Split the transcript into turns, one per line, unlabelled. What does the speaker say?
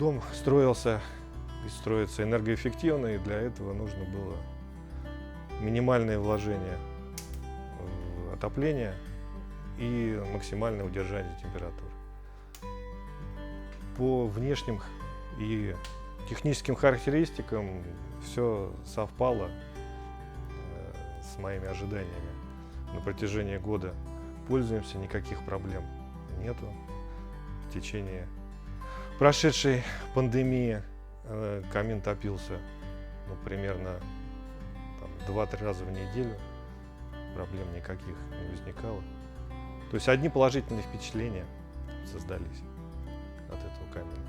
Дом строился и строится энергоэффективно, и для этого нужно было минимальное вложение в отопление и максимальное удержание температуры. По внешним и техническим характеристикам все совпало с моими ожиданиями. На протяжении года пользуемся, никаких проблем нету. В течение прошедшей пандемии камин топился примерно 2-3 раза в неделю. Проблем никаких не возникало. То есть одни положительные впечатления создались от этого камина.